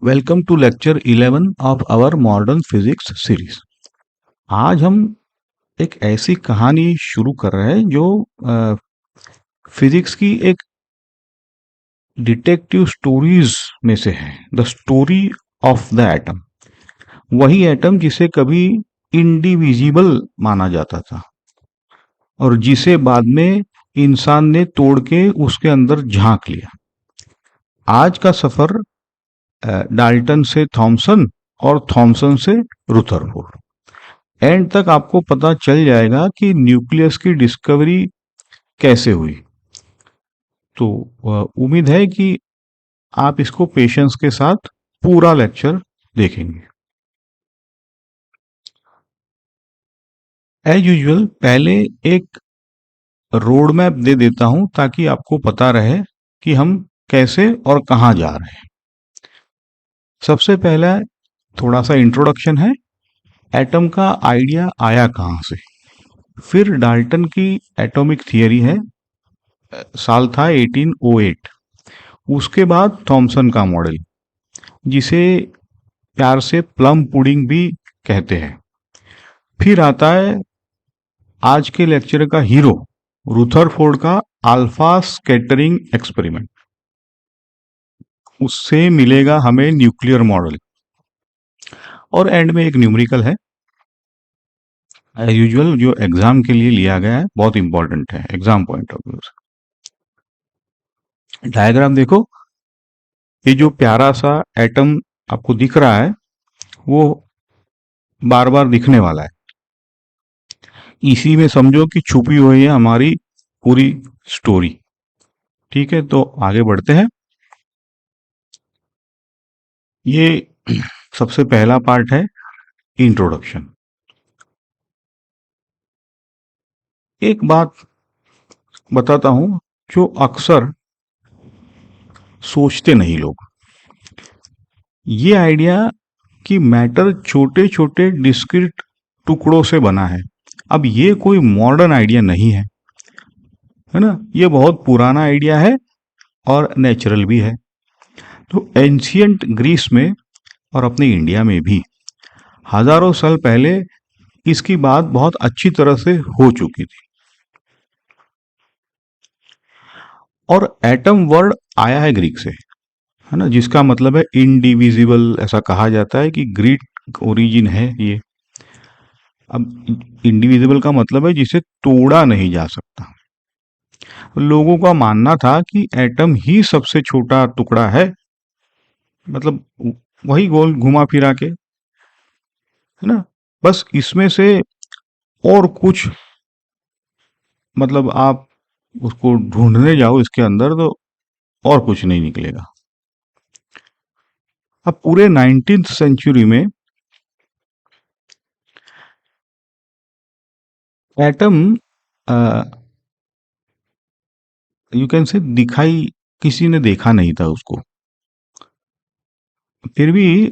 Welcome to lecture 11 of our modern physics series. आज हम एक ऐसी कहानी शुरू कर रहे हैं जो फिजिक्स की एक डिटेक्टिव स्टोरीज में से है। The story of the atom, वही एटम जिसे कभी इंडिविजिबल माना जाता था और जिसे बाद में इंसान ने तोड़ के उसके अंदर झांक लिया। आज का सफर डाल्टन से थॉमसन और थॉमसन से रुथरफोर्ड। एंड तक आपको पता चल जाएगा कि न्यूक्लियस की डिस्कवरी कैसे हुई। तो उम्मीद है कि आप इसको पेशेंस के साथ पूरा लेक्चर देखेंगे। एज यूजुअल पहले एक रोड मैप दे देता हूं ताकि आपको पता रहे कि हम कैसे और कहां जा रहे हैं। सबसे पहला थोड़ा सा इंट्रोडक्शन है, एटम का आइडिया आया कहां से। फिर डाल्टन की एटॉमिक थियरी है, साल था 1808। उसके बाद थॉमसन का मॉडल, जिसे प्यार से प्लम पुडिंग भी कहते हैं। फिर आता है आज के लेक्चर का हीरो, रुथरफोर्ड का अल्फा स्कैटरिंग एक्सपेरिमेंट। उससे मिलेगा हमें न्यूक्लियर मॉडल और एंड में एक न्यूमेरिकल है, एज यूजुअल जो एग्जाम के लिए लिया गया है, बहुत इंपॉर्टेंट है एग्जाम पॉइंट ऑफ व्यू से। डायग्राम देखो, ये जो प्यारा सा एटम आपको दिख रहा है वो बार बार दिखने वाला है। इसी में समझो कि छुपी हुई है हमारी पूरी स्टोरी। ठीक है, तो आगे बढ़ते हैं। ये सबसे पहला पार्ट है, इंट्रोडक्शन। एक बात बताता हूं जो अक्सर सोचते नहीं लोग। ये आइडिया कि मैटर छोटे छोटे डिस्क्रीट टुकड़ों से बना है, अब ये कोई मॉडर्न आइडिया नहीं है ना। ये बहुत पुराना आइडिया है और नेचुरल भी है। तो एंशियंट ग्रीस में और अपने इंडिया में भी हजारों साल पहले इसकी बात बहुत अच्छी तरह से हो चुकी थी। और एटम वर्ड आया है ग्रीक से, है ना, जिसका मतलब है इनडिविजिबल। ऐसा कहा जाता है कि ग्रीक ओरिजिन है ये। अब इंडिविजिबल का मतलब है जिसे तोड़ा नहीं जा सकता। लोगों का मानना था कि एटम ही सबसे छोटा टुकड़ा है, मतलब वही गोल घुमा फिरा के, है ना। बस इसमें से और कुछ, मतलब आप उसको ढूंढने जाओ इसके अंदर तो और कुछ नहीं निकलेगा। अब पूरे 19th सेंचुरी में एटम यू कैन से दिखाई, किसी ने देखा नहीं था उसको। फिर भी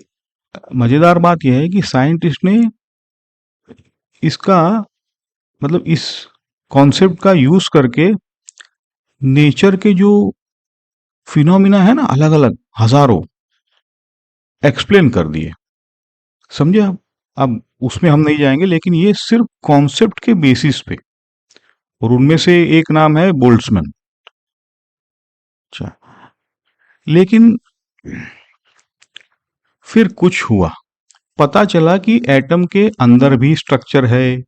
मजेदार बात यह है कि साइंटिस्ट ने इसका, मतलब इस कॉन्सेप्ट का यूज करके नेचर के जो फिनोमिना है ना, अलग अलग हजारों, एक्सप्लेन कर दिए। समझे आप? अब उसमें हम नहीं जाएंगे, लेकिन ये सिर्फ कॉन्सेप्ट के बेसिस पे। और उनमें से एक नाम है बोल्ट्जमैन। अच्छा, लेकिन फिर कुछ हुआ, पता चला कि एटम के अंदर भी स्ट्रक्चर है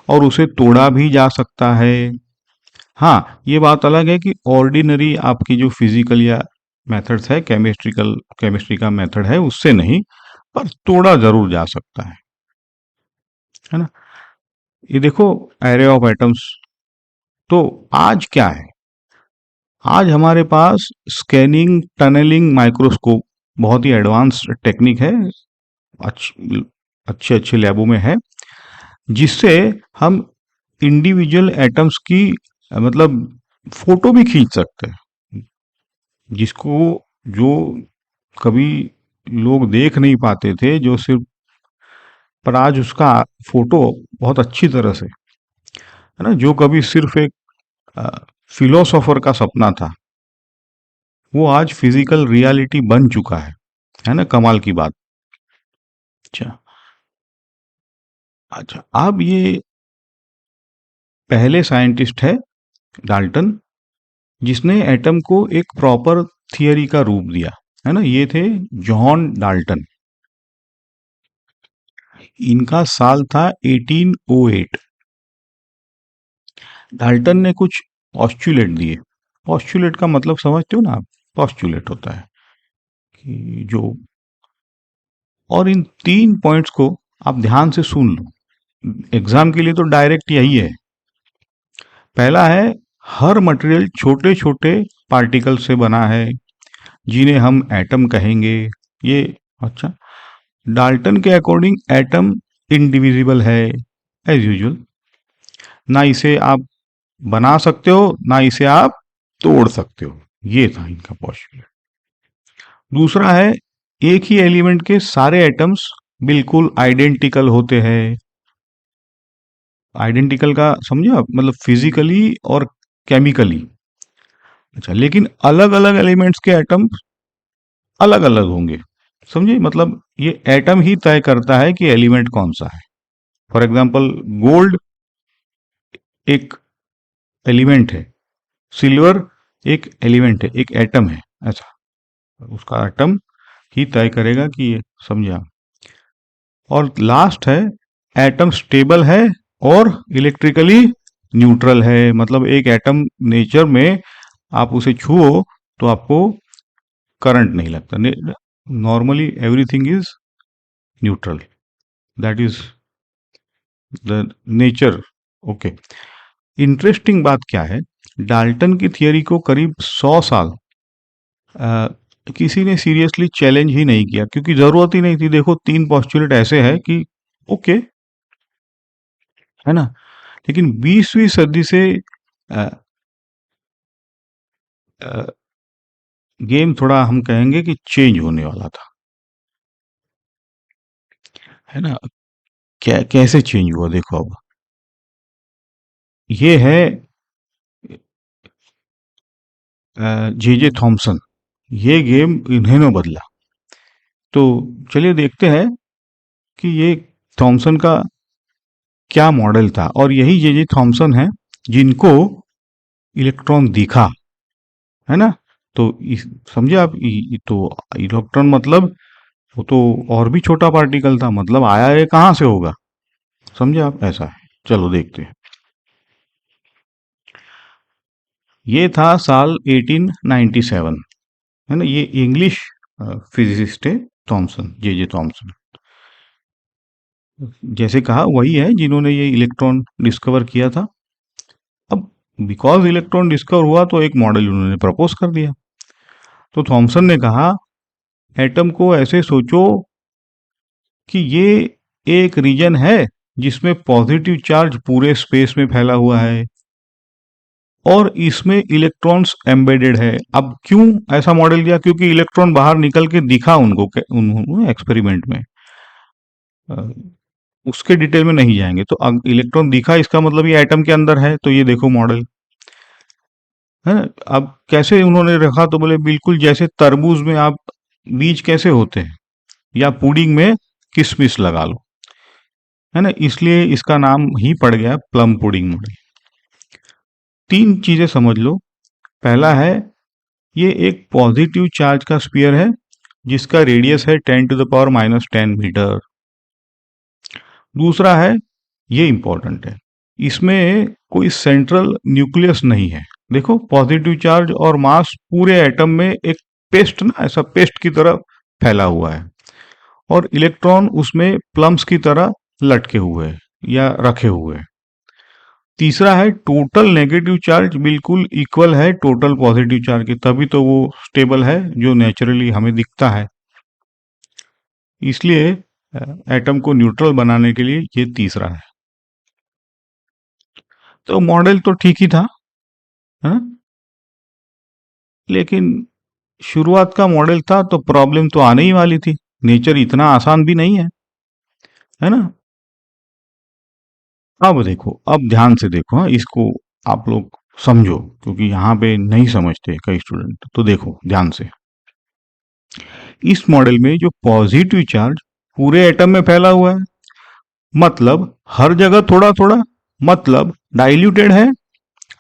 और उसे तोड़ा भी जा सकता है। हाँ, ये बात अलग है कि ऑर्डिनरी आपकी जो फिजिकल या मेथड्स है, केमिस्ट्री का मेथड है, उससे नहीं, पर तोड़ा जरूर जा सकता है ना। ये देखो, एरे ऑफ एटम्स। तो आज क्या है? आज हमारे पास स्कैनिंग टनलिंग माइक्रोस्कोप, बहुत ही एडवांस टेक्निक है, अच्छे अच्छे लैबों में है, जिससे हम इंडिविजुअल एटम्स की मतलब फोटो भी खींच सकते हैं, जिसको जो कभी लोग देख नहीं पाते थे, जो सिर्फ, पर आज उसका फोटो बहुत अच्छी तरह से, है ना, जो कभी सिर्फ एक फिलोसोफर का सपना था, वो आज फिजिकल रियलिटी बन चुका है। है ना, कमाल की बात। अच्छा अच्छा, अब ये पहले साइंटिस्ट है डाल्टन जिसने एटम को एक प्रॉपर थियरी का रूप दिया, है ना, ये थे जॉन डाल्टन। इनका साल था 1808। डाल्टन ने कुछ पॉस्टुलेट दिए। पॉस्टुलेट का मतलब समझते हो ना आप? पॉस्टुलेट होता है कि जो, और इन 3 पॉइंट्स को आप ध्यान से सुन लो, एग्जाम के लिए तो डायरेक्ट यही है। पहला है, हर मटेरियल छोटे छोटे पार्टिकल से बना है जिन्हें हम एटम कहेंगे। ये अच्छा, डाल्टन के अकॉर्डिंग एटम इनडिविजिबल है एज यूजुअल, ना इसे आप बना सकते हो ना इसे आप तोड़ सकते हो। ये था इनका पॉस्टुलेट। दूसरा है, एक ही एलिमेंट के सारे एटम्स बिल्कुल आइडेंटिकल होते हैं। आइडेंटिकल का समझे आप, मतलब फिजिकली और केमिकली। अच्छा, लेकिन अलग अलग एलिमेंट्स के एटम अलग अलग होंगे। समझे, मतलब ये एटम ही तय करता है कि एलिमेंट कौन सा है। फॉर एग्जांपल, गोल्ड एक एलिमेंट है, सिल्वर एक एलिमेंट है, एक एटम है। ऐसा उसका एटम ही तय करेगा कि ये, समझे आप। और लास्ट है, एटम स्टेबल है और इलेक्ट्रिकली न्यूट्रल है। मतलब एक एटम नेचर में आप उसे छुओ तो आपको करंट नहीं लगता। Normally everything is neutral, that is the nature. Okay, interesting बात क्या है, डाल्टन की थियरी को करीब 100 साल अ, किसी ने सीरियसली चैलेंज ही नहीं किया, क्योंकि जरूरत ही नहीं थी। देखो, 3 पॉस्टुलेट ऐसे हैं कि ओके, है ना। लेकिन 20वीं सदी से अ, अ, गेम थोड़ा हम कहेंगे कि चेंज होने वाला था, है ना। कैसे चेंज हुआ देखो अब। ये है जे जे थॉमसन, ये गेम इन्होंने बदला। तो चलिए देखते हैं कि ये थॉमसन का क्या मॉडल था, और यही जे जे थॉमसन है जिनको इलेक्ट्रॉन दिखा, है ना। तो समझे आप, तो इलेक्ट्रॉन मतलब वो तो और भी छोटा पार्टिकल था, मतलब आया ये कहाँ से होगा, समझे आप, ऐसा है। चलो देखते हैं। ये था साल 1897, है ना। ये इंग्लिश फिजिसिस्ट है, थॉमसन, जे जे थॉमसन। जैसे कहा, वही है जिन्होंने ये इलेक्ट्रॉन डिस्कवर किया था। अब बिकॉज इलेक्ट्रॉन डिस्कवर हुआ तो एक मॉडल उन्होंने प्रपोज कर दिया। तो थॉमसन ने कहा, एटम को ऐसे सोचो कि ये एक रीजन है जिसमें पॉजिटिव चार्ज पूरे स्पेस में फैला हुआ है और इसमें इलेक्ट्रॉन्स एम्बेडेड है। अब क्यों ऐसा मॉडल दिया? क्योंकि इलेक्ट्रॉन बाहर निकल के दिखा उनको, उन्होंने एक्सपेरिमेंट में। अ, उसके डिटेल में नहीं जाएंगे। तो अब इलेक्ट्रॉन दिखा, इसका मतलब ये एटम के अंदर है, तो ये देखो मॉडल, है ना। अब कैसे उन्होंने रखा, तो बोले बिल्कुल जैसे तरबूज में आप बीज कैसे होते हैं, या पुडिंग में किशमिश लगा लो, है ना। इसलिए इसका नाम ही पड़ गया प्लम पुडिंग मॉडल। 3 चीजें समझ लो। पहला है, ये एक पॉजिटिव चार्ज का स्फीयर है जिसका रेडियस है 10⁻⁻10 मीटर। दूसरा है, ये इंपॉर्टेंट है, इसमें कोई सेंट्रल न्यूक्लियस नहीं है। देखो, पॉजिटिव चार्ज और मास पूरे एटम में एक पेस्ट ना, ऐसा पेस्ट की तरह फैला हुआ है, और इलेक्ट्रॉन उसमें प्लम्स की तरह लटके हुए हैं या रखे हुए हैं। तीसरा है, टोटल नेगेटिव चार्ज बिल्कुल इक्वल है टोटल पॉजिटिव चार्ज के, तभी तो वो स्टेबल है जो नेचुरली हमें दिखता है। इसलिए एटम को न्यूट्रल बनाने के लिए ये तीसरा है। तो मॉडल तो ठीक ही था, है? लेकिन शुरुआत का मॉडल था तो प्रॉब्लम तो आने ही वाली थी। नेचर इतना आसान भी नहीं है ना। अब देखो, अब ध्यान से देखो, हाँ, इसको आप लोग समझो, क्योंकि यहाँ पे नहीं समझते कई स्टूडेंट। तो देखो ध्यान से, इस मॉडल में जो पॉजिटिव चार्ज पूरे एटम में फैला हुआ है, मतलब हर जगह थोड़ा थोड़ा, मतलब डाइल्यूटेड है।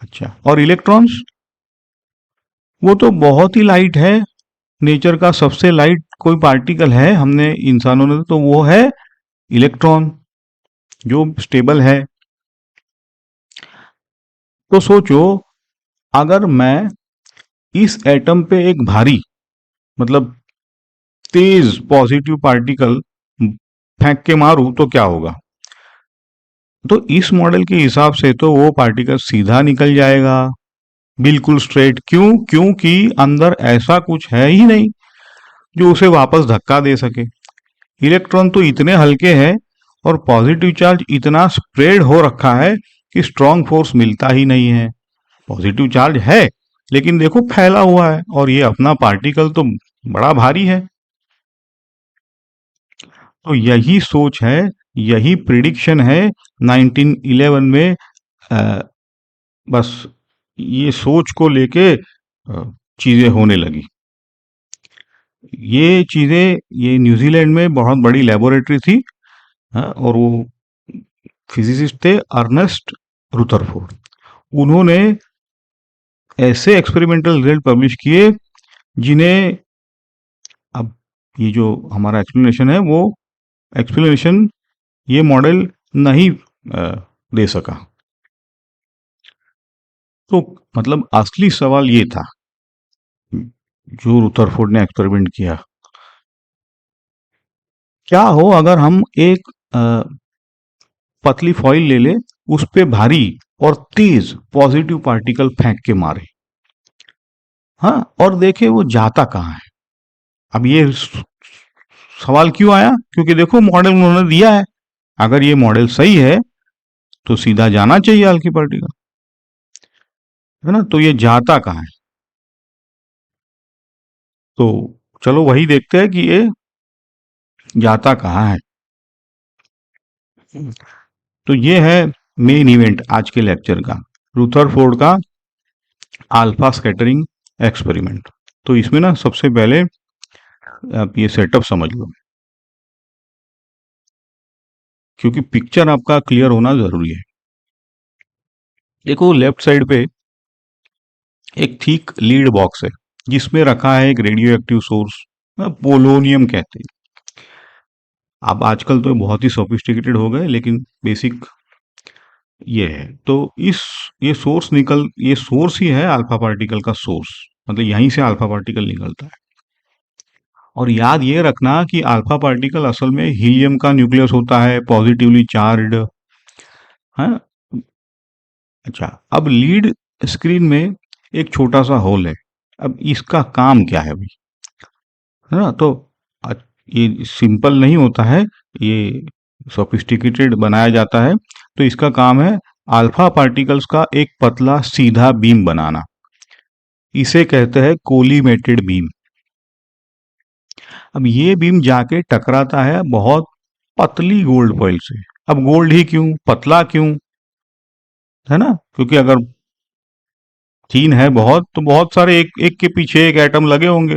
अच्छा, और इलेक्ट्रॉन्स, वो तो बहुत ही लाइट है। नेचर का सबसे लाइट कोई पार्टिकल है हमने इंसानों ने, तो वो है इलेक्ट्रॉन, जो स्टेबल है। तो सोचो, अगर मैं इस एटम पे एक भारी, मतलब तेज पॉजिटिव पार्टिकल फेंक के मारूं तो क्या होगा? तो इस मॉडल के हिसाब से तो वो पार्टिकल सीधा निकल जाएगा, बिल्कुल स्ट्रेट। क्यों? क्योंकि अंदर ऐसा कुछ है ही नहीं जो उसे वापस धक्का दे सके। इलेक्ट्रॉन तो इतने हल्के हैं और पॉजिटिव चार्ज इतना स्प्रेड हो रखा है कि स्ट्रॉन्ग फोर्स मिलता ही नहीं है। पॉजिटिव चार्ज है लेकिन देखो फैला हुआ है, और ये अपना पार्टिकल तो बड़ा भारी है। तो यही सोच है, यही प्रिडिक्शन है 1911 में। अ, बस ये सोच को लेके चीजें होने लगी। ये चीजें, ये न्यूजीलैंड में बहुत बड़ी लेबोरेटरी थी। और वो फिजिसिस्ट थे अर्नेस्ट रुदरफोर्ड। उन्होंने ऐसे एक्सपेरिमेंटल रिजल्ट पब्लिश किए जिन्हें, अब ये जो हमारा एक्सप्लेनेशन है वो एक्सप्लेनेशन ये मॉडल नहीं दे सका। तो मतलब असली सवाल ये था जो रुदरफोर्ड ने एक्सपेरिमेंट किया, क्या हो अगर हम एक पतली फॉइल ले ले, उस पे भारी और तेज पॉजिटिव पार्टिकल फेंक के मारे, हाँ, और देखे वो जाता कहाँ है। अब ये सवाल क्यों आया? क्योंकि देखो मॉडल उन्होंने दिया है, अगर ये मॉडल सही है तो सीधा जाना चाहिए हल्की पार्टिकल, है ना? तो ये जाता कहाँ है? तो चलो वही देखते हैं कि ये जाता कहाँ है। तो ये है मेन इवेंट आज के लेक्चर का, रुदरफोर्ड का अल्फा स्कैटरिंग एक्सपेरिमेंट। तो इसमें ना सबसे पहले आप ये सेटअप समझ लो, क्योंकि पिक्चर आपका क्लियर होना जरूरी है। देखो लेफ्ट साइड पे एक थिक लीड बॉक्स है जिसमें रखा है एक रेडियो एक्टिव सोर्स, पोलोनियम कहते हैं। अब आजकल तो बहुत ही सोफिस्टिकेटेड हो गए, लेकिन बेसिक ये है। तो इस ये सोर्स ही है अल्फा पार्टिकल का सोर्स, मतलब यहीं से अल्फा पार्टिकल निकलता है। और याद ये रखना कि अल्फा पार्टिकल असल में हीलियम का न्यूक्लियस होता है, पॉजिटिवली चार्ज्ड है। अच्छा, अब लीड स्क्रीन में एक छोटा सा होल है। अब इसका काम क्या है भाई, है ना? तो अ- ये सिंपल नहीं होता है, ये सोफिस्टिकेटेड बनाया जाता है। तो इसका काम है अल्फा पार्टिकल्स का एक पतला सीधा बीम बनाना। इसे कहते हैं कोलिमेटेड बीम। अब ये बीम जाके टकराता है बहुत पतली गोल्ड फॉइल से। अब गोल्ड ही क्यों, पतला क्यों, है ना? क्योंकि अगर थीन है बहुत, तो बहुत सारे एक एक के पीछे एक एटम लगे होंगे,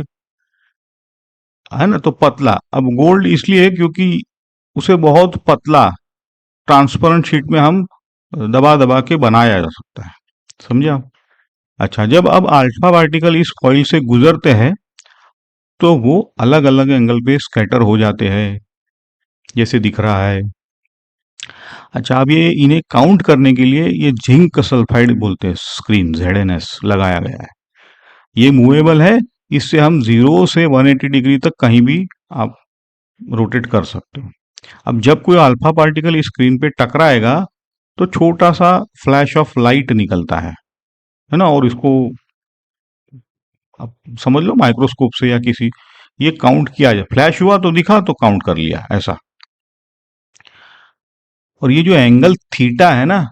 है ना? तो पतला। अब गोल्ड इसलिए क्योंकि उसे बहुत पतला ट्रांसपेरेंट शीट में हम दबा दबा के बनाया जा सकता है। समझा? अच्छा, जब अब अल्फा पार्टिकल इस फॉइल से गुजरते हैं तो वो अलग अलग एंगल पे स्कैटर हो जाते हैं, जैसे दिख रहा है। अच्छा, अब ये इन्हें काउंट करने के लिए ये जिंक सल्फाइड बोलते हैं स्क्रीन, ZNS लगाया गया है। ये मूवेबल है, इससे हम 0 से 180 डिग्री तक कहीं भी आप रोटेट कर सकते हो। अब जब कोई अल्फा पार्टिकल इस स्क्रीन पे टकराएगा तो छोटा सा फ्लैश ऑफ लाइट निकलता है ना? और इसको आप समझ लो माइक्रोस्कोप से या किसी, ये काउंट किया जाए, फ्लैश हुआ तो दिखा तो काउंट कर लिया, ऐसा। और ये जो एंगल थीटा है ना,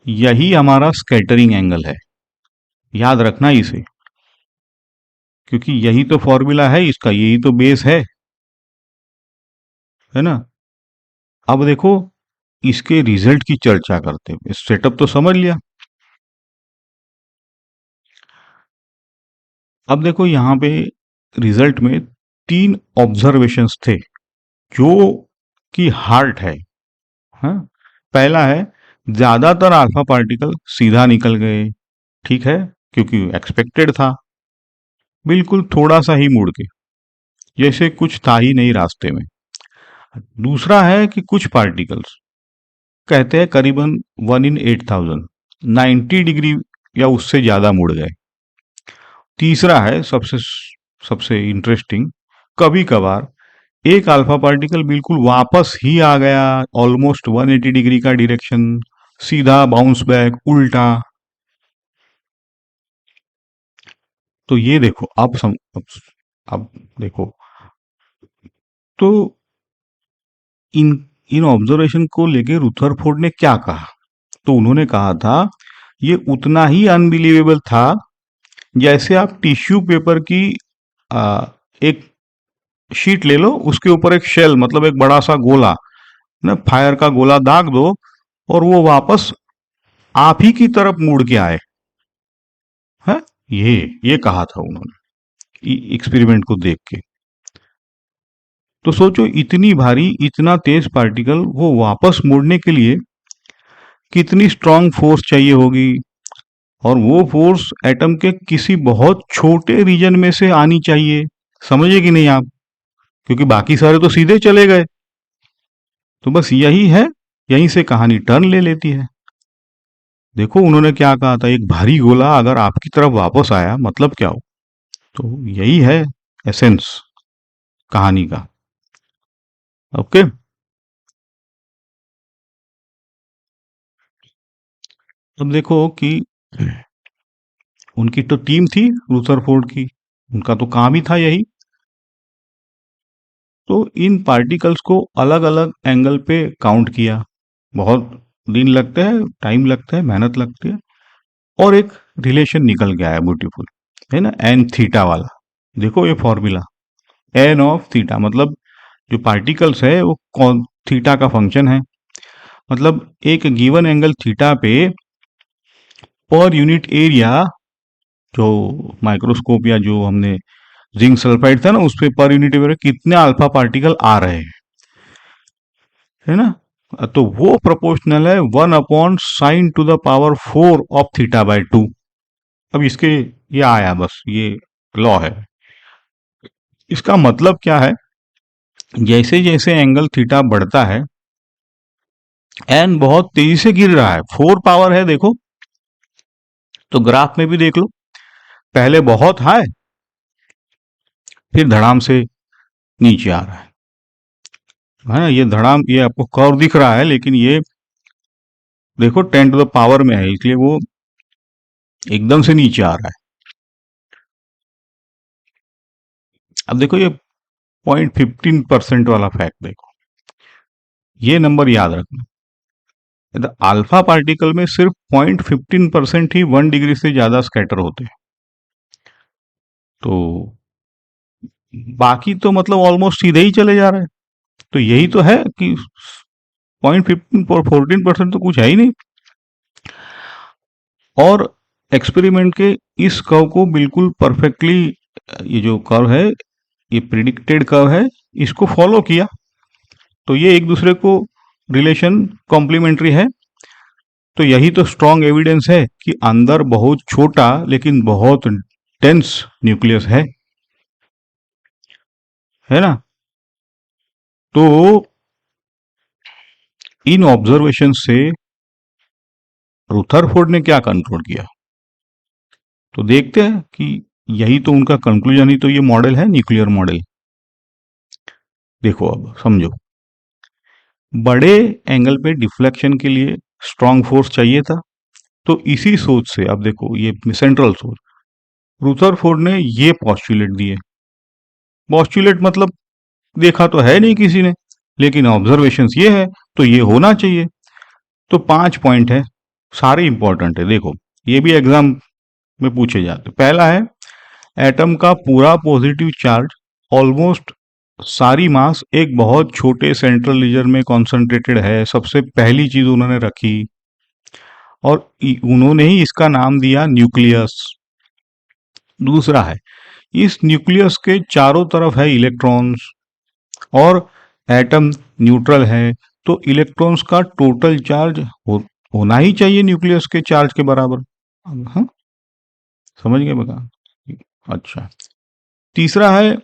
यही हमारा स्कैटरिंग एंगल है। याद रखना इसे, क्योंकि यही तो फॉर्मूला है इसका, यही तो बेस है ना? अब देखो इसके रिजल्ट की चर्चा करते हैं। सेटअप तो समझ लिया। अब देखो यहाँ पे रिजल्ट में 3 ऑब्जर्वेशंस थे जो कि हार्ट है। हाँ, पहला है, ज्यादातर अल्फा पार्टिकल सीधा निकल गए। ठीक है, क्योंकि एक्सपेक्टेड था। बिल्कुल थोड़ा सा ही मुड़ के, जैसे कुछ था ही नहीं रास्ते में। दूसरा है कि कुछ पार्टिकल्स, कहते हैं करीबन 1 in 8,000 90 डिग्री या उससे ज्यादा मुड़ गए। तीसरा है सबसे सबसे इंटरेस्टिंग, कभी कभार एक अल्फा पार्टिकल बिल्कुल वापस ही आ गया, ऑलमोस्ट 180 डिग्री का डायरेक्शन, सीधा बाउंस बैक उल्टा। तो ये देखो, अब देखो, तो इन इन ऑब्जर्वेशन को लेके रुथरफोर्ड ने क्या कहा? तो उन्होंने कहा था, ये उतना ही अनबिलीवेबल था जैसे आप टिश्यू पेपर की एक शीट ले लो, उसके ऊपर एक शेल, मतलब एक बड़ा सा गोला ना, फायर का गोला दाग दो और वो वापस आप ही की तरफ मुड़ के आए है। ये कहा था उन्होंने एक्सपेरिमेंट को देख के। तो सोचो, इतनी भारी इतना तेज पार्टिकल वो वापस मुड़ने के लिए कितनी स्ट्रांग फोर्स चाहिए होगी, और वो फोर्स एटम के किसी बहुत छोटे रीजन में से आनी चाहिए। समझे कि नहीं आप? क्योंकि बाकी सारे तो सीधे चले गए। तो बस यही है, यहीं से कहानी टर्न ले लेती है। देखो उन्होंने क्या कहा था, एक भारी गोला अगर आपकी तरफ वापस आया मतलब क्या हो? तो यही है एसेंस कहानी का। ओके। अब देखो कि उनकी तो टीम थी रूथरफोर्ड की, उनका तो काम ही था यही। तो इन पार्टिकल्स को अलग अलग एंगल पे काउंट किया। बहुत दिन लगते हैं, टाइम लगता है, मेहनत लगती है, और एक रिलेशन निकल गया है ब्यूटीफुल, है ना, एन थीटा वाला। देखो ये फॉर्मूला, एन ऑफ थीटा, मतलब जो पार्टिकल्स है वो कौन थीटा का फंक्शन है। मतलब एक गिवन एंगल थीटा पे पर यूनिट एरिया, जो माइक्रोस्कोप या जो हमने जिंक सल्फाइड था ना, उस पे पर यूनिट एरिया कितने अल्फा पार्टिकल आ रहे हैं, है ना। तो वो प्रोपोर्शनल है 1/sin⁴ ऑफ θ/2। अब इसके ये आया, बस ये लॉ है। इसका मतलब क्या है, जैसे जैसे एंगल थीटा बढ़ता है, एन बहुत तेजी से गिर रहा है, 4 पावर है देखो। तो ग्राफ में भी देख लो, पहले बहुत हाई, फिर धड़ाम से नीचे आ रहा है ना। ये धड़ाम, ये आपको कर्व दिख रहा है, लेकिन ये देखो 10⁻⁴ में है, इसलिए वो एकदम से नीचे आ रहा है। अब देखो ये 0.15% वाला फैक्ट देखो, ये नंबर याद रखना। अल्फा पार्टिकल में सिर्फ 0.15% ही 1 डिग्री से ज्यादा स्कैटर होते हैं। तो बाकी तो मतलब ऑलमोस्ट सीधे ही चले जा रहे हैं। तो यही तो है कि 0.15 और 14% तो कुछ है ही नहीं। और एक्सपेरिमेंट के इस कर्व को बिल्कुल परफेक्टली, ये जो कर्व है, ये प्रिडिक्टेड कर्व है, इसको फॉलो किया। तो ये एक दूसरे को रिलेशन कॉम्प्लीमेंट्री है। तो यही तो स्ट्रॉन्ग एविडेंस है कि अंदर बहुत छोटा लेकिन बहुत डेंस न्यूक्लियस है ना। तो इन ऑब्जर्वेशन से रुथरफोर्ड ने क्या कंक्लूड किया, तो देखते हैं कि यही तो उनका कंक्लूजन ही तो ये मॉडल है, न्यूक्लियर मॉडल। देखो अब समझो, बड़े एंगल पे डिफ्लेक्शन के लिए स्ट्रांग फोर्स चाहिए था। तो इसी सोच से अब देखो, ये सेंट्रल सोच, रुथरफोर्ड ने ये पॉस्टुलेट दिए। पॉस्टुलेट मतलब देखा तो है नहीं किसी ने, लेकिन ऑब्जर्वेशंस ये है, तो ये होना चाहिए। तो 5 पॉइंट है, सारे इंपॉर्टेंट है। देखो ये भी एग्जाम में पूछे जाते। पहला है, एटम का पूरा पॉजिटिव चार्ज, ऑलमोस्ट सारी मास एक बहुत छोटे सेंट्रल रीजन में कॉन्सेंट्रेटेड है। सबसे पहली चीज उन्होंने रखी, और उन्होंने ही इसका नाम दिया न्यूक्लियस। दूसरा है, इस न्यूक्लियस के चारों तरफ है इलेक्ट्रॉन्स और एटम न्यूट्रल है, तो इलेक्ट्रॉन्स का टोटल चार्ज होना ही चाहिए न्यूक्लियस के चार्ज के बराबर। हाँ, समझ गए बता। अच्छा, तीसरा है,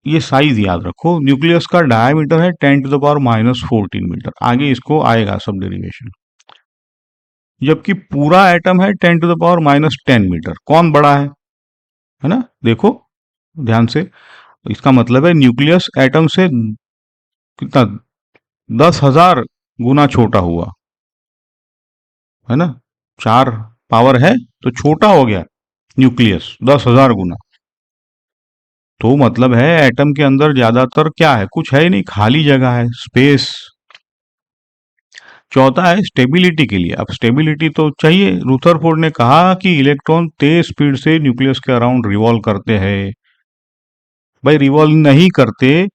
ये साइज याद रखो, न्यूक्लियस का डायमीटर है 10⁻⁻14 मीटर, आगे इसको आएगा सब डेरिवेशन। जबकि पूरा एटम है 10⁻⁻10 मीटर। कौन बड़ा है ना? देखो ध्यान से, इसका मतलब है न्यूक्लियस एटम से कितना, 10,000 गुना छोटा हुआ, है ना? 4 पावर है तो छोटा हो गया न्यूक्लियस 10,000 गुना। तो मतलब है एटम के अंदर ज्यादातर क्या है, कुछ है ही नहीं, खाली जगह है, स्पेस। चौथा है स्टेबिलिटी के लिए। अब स्टेबिलिटी तो चाहिए। रुथरफोर्ड ने कहा कि इलेक्ट्रॉन तेज स्पीड से न्यूक्लियस के अराउंड रिवॉल्व करते हैं। भाई रिवॉल्व नहीं करते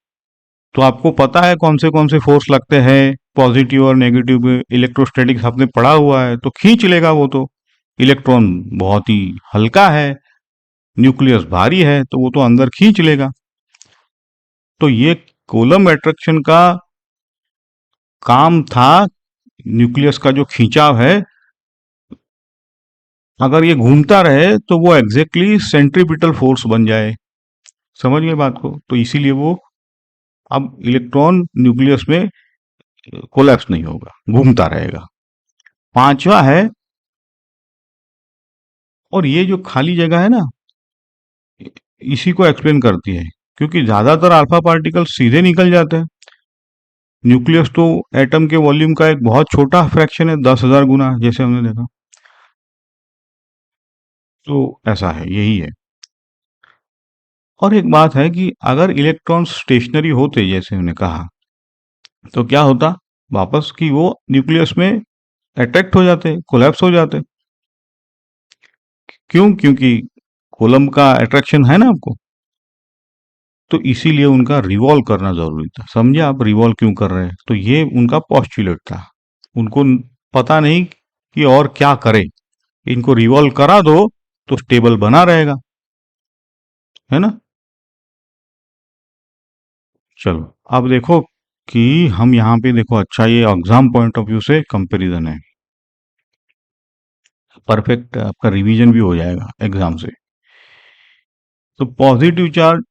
तो आपको पता है कौन से फोर्स लगते हैं, पॉजिटिव और नेगेटिव इलेक्ट्रोस्टैटिक्स आपने पढ़ा हुआ है, तो खींच लेगा वो तो। इलेक्ट्रॉन बहुत ही हल्का है, न्यूक्लियस भारी है, तो वो तो अंदर खींच लेगा। तो ये कूलम्ब अट्रैक्शन का काम था, न्यूक्लियस का जो खींचाव है, अगर ये घूमता रहे तो वो एग्जैक्टली सेंट्रीपिटल फोर्स बन जाए। समझ गए बात को? तो इसीलिए वो अब इलेक्ट्रॉन न्यूक्लियस में कोलैप्स नहीं होगा, घूमता रहेगा। पांचवा है, और ये जो खाली जगह है ना, इसी को एक्सप्लेन करती है, क्योंकि ज्यादातर अल्फा पार्टिकल सीधे निकल जाते हैं। न्यूक्लियस तो एटम के वॉल्यूम का एक बहुत छोटा फ्रैक्शन है, 10,000 गुना, जैसे हमने देखा। तो ऐसा है, यही है। और एक बात है कि अगर इलेक्ट्रॉन स्टेशनरी होते, जैसे हमने कहा, तो क्या होता वापस, कि वो न्यूक्लियस में अट्रैक्ट हो जाते, कोलैप्स हो जाते। क्यों? क्योंकि कोलम्ब का अट्रैक्शन है ना आपको, तो इसीलिए उनका रिवॉल्व करना जरूरी था। समझे आप रिवॉल्व क्यों कर रहे हैं? तो ये उनका पॉस्टुलेट था। उनको पता नहीं कि और क्या करे, इनको रिवॉल्व करा दो तो स्टेबल बना रहेगा, है ना? चलो अब देखो कि हम यहाँ पे देखो, अच्छा ये एग्जाम पॉइंट ऑफ व्यू से कंपैरिजन है, परफेक्ट आपका रिवीजन भी हो जाएगा एग्जाम से। तो पॉजिटिव चार्ज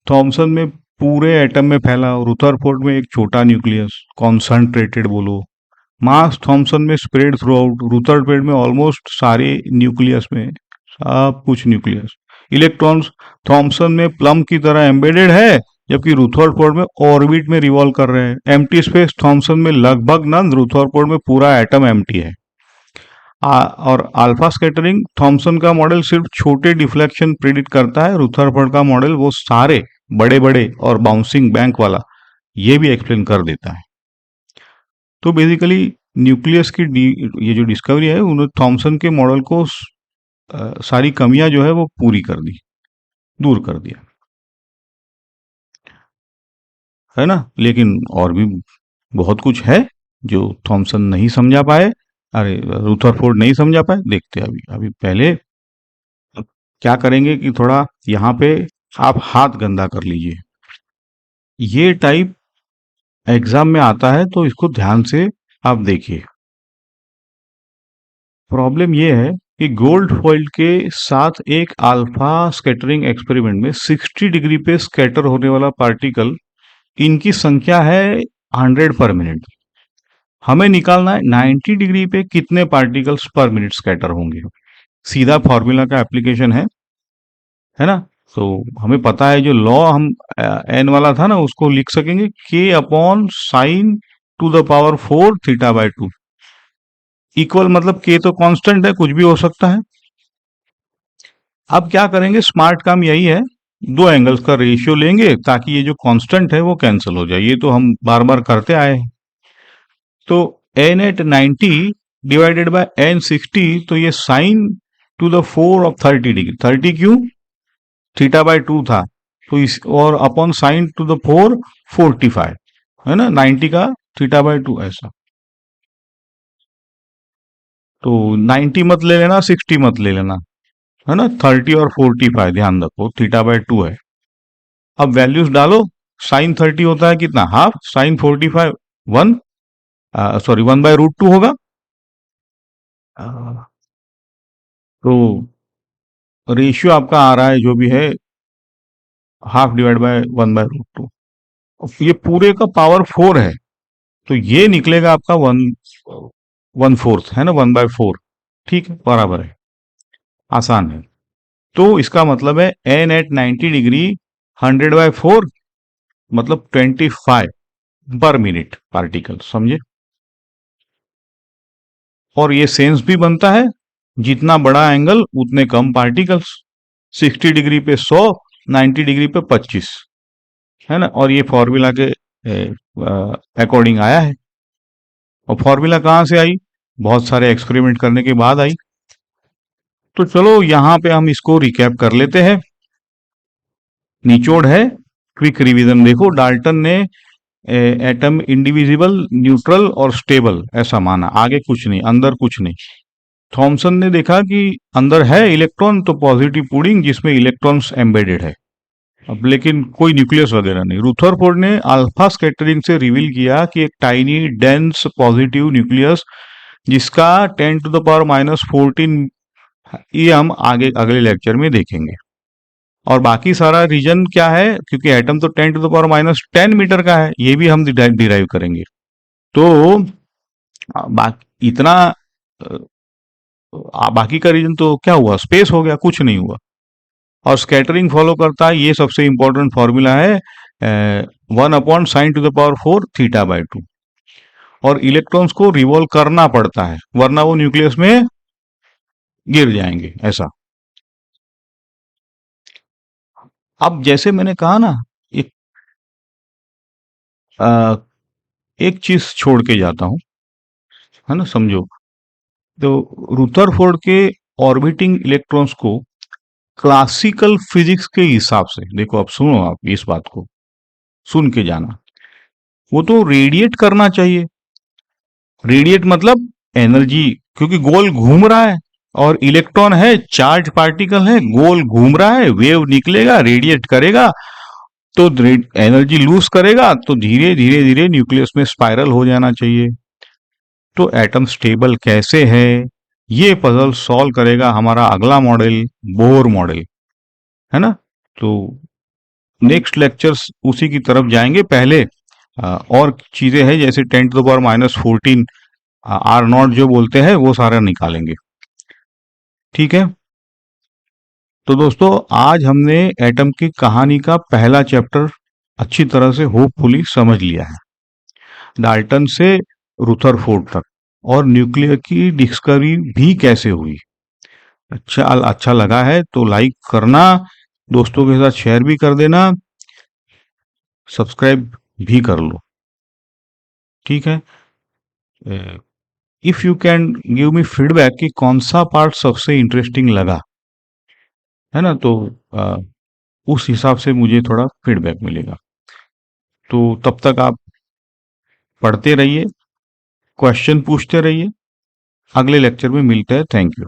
थॉमसन में पूरे एटम में फैला, और रुथरफोर्ड में एक छोटा न्यूक्लियस, कॉन्सेंट्रेटेड बोलो। मास थॉमसन में स्प्रेड थ्रू आउट, रुथरफोर्ड में ऑलमोस्ट सारे न्यूक्लियस में, सब कुछ न्यूक्लियस। इलेक्ट्रॉन्स थॉमसन में प्लम की तरह एम्बेडेड है, जबकि रुथरफोर्ड में ऑर्बिट में रिवॉल्व कर रहे हैं। एम्प्टी स्पेस थॉमसन में लगभग नन, रुथरफोर्ड में पूरा एटम एम्प्टी है। और अल्फा स्कैटरिंग, थॉमसन का मॉडल सिर्फ छोटे डिफ्लेक्शन प्रिडिक्ट करता है, रुथरफोर्ड का मॉडल वो सारे बड़े बड़े और बाउंसिंग बैंक वाला ये भी एक्सप्लेन कर देता है। तो बेसिकली न्यूक्लियस की ये जो डिस्कवरी है, उन्होंने थॉमसन के मॉडल को सारी कमियां जो है वो पूरी कर दी, दूर कर दिया, है ना? लेकिन और भी बहुत कुछ है जो थॉमसन नहीं समझा पाए, अरे रुथरफोर्ड नहीं समझा पाए। देखते हैं अभी। अभी पहले क्या करेंगे कि थोड़ा यहाँ पे आप हाथ गंदा कर लीजिए। ये टाइप एग्जाम में आता है, तो इसको ध्यान से आप देखिए। प्रॉब्लम ये है कि गोल्ड फॉइल के साथ एक अल्फा स्कैटरिंग एक्सपेरिमेंट में 60 डिग्री पे स्कैटर होने वाला पार्टिकल, इनकी संख्या है 100 पर मिनट। हमें निकालना है 90 डिग्री पे कितने पार्टिकल्स पर मिनट स्कैटर होंगे। सीधा फॉर्मूला का एप्लीकेशन है ना? तो हमें पता है जो लॉ हम एन वाला था ना, उसको लिख सकेंगे के upon sine to the power 4 theta by 2 equal, मतलब के तो कांस्टेंट है, कुछ भी हो सकता है। अब क्या करेंगे, स्मार्ट काम यही है, दो एंगल्स का रेशियो लेंगे ताकि ये जो कांस्टेंट है वो कैंसिल हो जाए। ये तो हम बार बार करते आए हैं। तो N at 90 divided by N 60, तो ये sine to the 4 of 30 degree, 30 क्यों, थीटा बाय 2 था, तो इस और अपॉन साइन टू द 4 45, है ना, 90 का थीटा बाय 2 ऐसा। तो 90 मत ले लेना, 60 मत ले लेना, है ना, 30 और 45, ध्यान रखो θ/2 है। अब वैल्यूज डालो, साइन 30 होता है कितना, हाफ, साइन 45 1, सॉरी 1/√2 होगा। आ, तो रेशियो आपका आ रहा है जो भी है, हाफ डिवाइड बाय 1/√2। ये पूरे का पावर 4 है, तो ये निकलेगा आपका 1/4 है ना, 1/4। ठीक है, बराबर है, आसान है। तो इसका मतलब है एन एट 90 डिग्री 100/4 मतलब 25 पर मिनट पार्टिकल, समझे। और ये सेंस भी बनता है, जितना बड़ा एंगल उतने कम पार्टिकल्स। 60 डिग्री पे 100, 90 डिग्री पे 25, है ना। और ये फॉर्मूला के अकॉर्डिंग आया है। और फॉर्मूला कहाँ से आई, बहुत सारे एक्सपेरिमेंट करने के बाद आई। तो चलो यहाँ पे हम इसको रिकैप कर लेते हैं। निचोड़ है, क्विक रिवीजन देखो। डाल्टन ने एटम इंडिविजिबल, न्यूट्रल और स्टेबल ऐसा माना, आगे कुछ नहीं, अंदर कुछ नहीं। थॉमसन ने देखा कि अंदर है इलेक्ट्रॉन, तो पॉजिटिव पुडिंग जिसमें इलेक्ट्रॉन्स एम्बेडेड है, अब लेकिन कोई न्यूक्लियस वगैरह नहीं। रुथरफोर्ड ने अल्फा स्कैटरिंग से रिवील किया कि एक टाइनी डेंस पॉजिटिव न्यूक्लियस जिसका 10⁻⁻14, ये हम आगे अगले लेक्चर में देखेंगे। और बाकी सारा रीजन क्या है, क्योंकि एटम तो 10⁻10 मीटर का है, ये भी हम डिराइव करेंगे। तो बाकी इतना, बाकी का रीजन तो क्या हुआ, स्पेस हो गया, कुछ नहीं हुआ। और स्कैटरिंग फॉलो करता है, ये सबसे इंपॉर्टेंट फॉर्मूला है, 1/sin⁴ θ/2। और इलेक्ट्रॉन्स को रिवॉल्व करना पड़ता है, वरना वो न्यूक्लियस में गिर जाएंगे, ऐसा। अब जैसे मैंने कहा ना, एक एक चीज छोड़ के जाता हूं, है ना, समझो। तो रुथरफोर्ड के ऑर्बिटिंग इलेक्ट्रॉन्स को क्लासिकल फिजिक्स के हिसाब से देखो, अब सुनो आप इस बात को, सुन के जाना, वो तो रेडिएट करना चाहिए। रेडिएट मतलब एनर्जी, क्योंकि गोल घूम रहा है और इलेक्ट्रॉन है, चार्ज पार्टिकल है, गोल घूम रहा है, वेव निकलेगा, रेडिएट करेगा, तो एनर्जी लूज करेगा, तो धीरे धीरे धीरे न्यूक्लियस में स्पाइरल हो जाना चाहिए। तो एटम स्टेबल कैसे है, ये पजल सॉल्व करेगा हमारा अगला मॉडल, बोर मॉडल, है ना। तो नेक्स्ट लेक्चर्स उसी की तरफ जाएंगे। पहले और चीजें हैं, जैसे 10⁻⁻14 R0 जो बोलते हैं, वो सारा निकालेंगे। ठीक है। तो दोस्तों, आज हमने एटम की कहानी का पहला चैप्टर अच्छी तरह से होपफुली समझ लिया है, डाल्टन से रुथरफोर्ड तक, और न्यूक्लियर की डिस्कवरी भी कैसे हुई। अच्छा लगा है तो लाइक करना, दोस्तों के साथ शेयर भी कर देना, सब्सक्राइब भी कर लो। ठीक है। If you can give me feedback कि कौन सा पार्ट सबसे इंटरेस्टिंग लगा, है ना, तो उस हिसाब से मुझे थोड़ा फीडबैक मिलेगा। तो तब तक आप पढ़ते रहिए, क्वेश्चन पूछते रहिए। अगले लेक्चर में मिलते हैं। Thank you.